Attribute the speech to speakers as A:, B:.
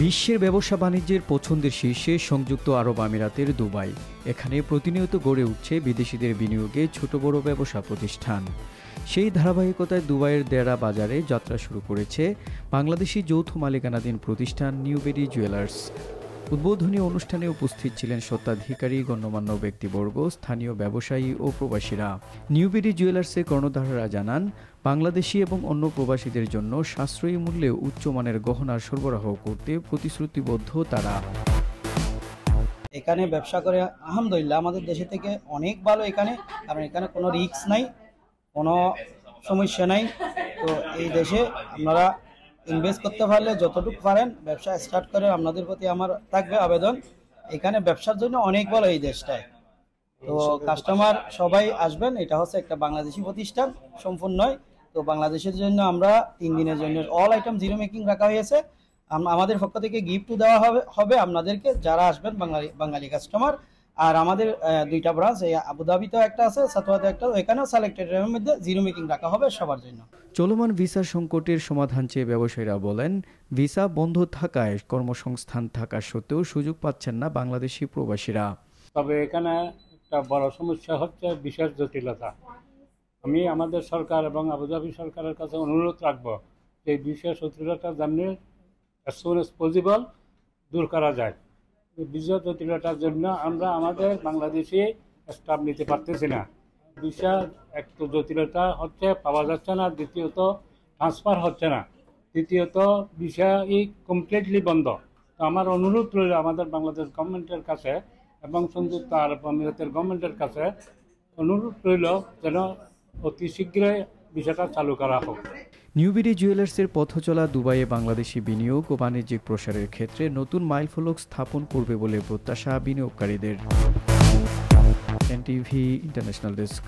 A: বিশ্বের ব্যবসা বাণিজ্যের পছন্দের শীর্ষে সংযুক্ত আরব আমিরাতের দুবাই। এখানে প্রতিনিয়ত গড়ে উঠছে বিদেশিদের বিনিয়োগে ছোট বড় ব্যবসা প্রতিষ্ঠান। সেই ধারাবাহিকতায় দুবাইয়ের দেরা বাজারে যাত্রা শুরু করেছে বাংলাদেশি যৌথ মালিকানাধীন প্রতিষ্ঠান নিউবেরি জুয়েলার্স। উদ্বোধনী অনুষ্ঠানে উপস্থিত ছিলেন স্বত্বাধিকারী, গণ্যমান্য ব্যক্তিবর্গ, স্থানীয় ব্যবসায়ী ও প্রবাসীরা। নিউবেরি জুয়েলার্সের কর্ণধাররা জানান, বাংলাদেশি এবং অন্য প্রবাসীদের জন্য সাশ্রয়ী মূল্যে উচ্চমানের গহনা সরবরাহ করতে প্রতিশ্রুতিবদ্ধ তারা।
B: এখানে ব্যবসা করে আলহামদুলিল্লাহ আমাদের দেশে থেকে অনেক ভালো এখানে, কারণ এখানে কোনো রিস্ক নাই, কোনো সমস্যা নাই। তো এই দেশে আপনারা ইনভেস্ট করতে পারলে যতটুকু পারেন ব্যবসা স্টার্ট করে, আপনাদের প্রতি আমার থাকবে আবেদন। এখানে ব্যবসার জন্য অনেক ভালো এই দেশটায়। তো কাস্টমার সবাই আসবেন। এটা হচ্ছে একটা বাংলাদেশি প্রতিষ্ঠান সম্পূর্ণই। তো বাংলাদেশের জন্য আমরা 3 দিনের জন্য অল আইটেম জিরো মেকিং রাখা হয়েছে। আমাদের পক্ষ থেকে গিফটও দেওয়া হবে আপনাদেরকে যারা আসবেন বাঙালি কাস্টমার। আর আমাদের 2টা ব্রাঞ্চ, আবুধাবিতেও একটা আছে, সাতোয়াতে একটা, এখানেও সিলেক্টেড এর মধ্যে জিরো মেকিং রাখা হবে সবার জন্য।
A: চলমান ভিসা সংকটের সমাধান চেয়ে ব্যবসায়ীরা বলেন, ভিসা বন্ধ থাকায় কর্মসংস্থান থাকা সত্ত্বেও সুযোগ পাচ্ছেন না বাংলাদেশি প্রবাসীরা।
C: তবে এখানে একটা বড় সমস্যা হচ্ছে বিশেষ জটিলতা। আমি আমাদের সরকার এবং আবুধাবি সরকারের কাছে অনুরোধ রাখবো যে এই বিশেষ জটিলতা যেমনি as soon as possible দূর করা যায়। বিশেষ জটিলতার জন্য আমরা আমাদের বাংলাদেশি স্টাফ নিতে পারতেছি না। বিশেষ একটু জটিলতা হচ্ছে পাওয়া যাচ্ছে না, দ্বিতীয়ত ট্রান্সফার হচ্ছে না, তৃতীয়ত বিষয় কমপ্লিটলি বন্ধ। তো আমার অনুরোধ রইল আমাদের বাংলাদেশ গভর্নমেন্টের কাছে এবং সংযুক্ত আরব আমিরাতের গভর্নমেন্টের কাছে অনুরোধ রইল যেন অতি শীঘ্রই বিষয়টা চালু করা হোক।
A: নিউবেরি জুয়েলার্সের পথচলা দুবাইয়ে বাংলাদেশি বিনিয়োগ ও বাণিজ্যিক প্রসারের ক্ষেত্রে নতুন মাইলফলক স্থাপন করবে বলে প্রত্যাশা বিনিয়োগকারীদের। NTV international desk.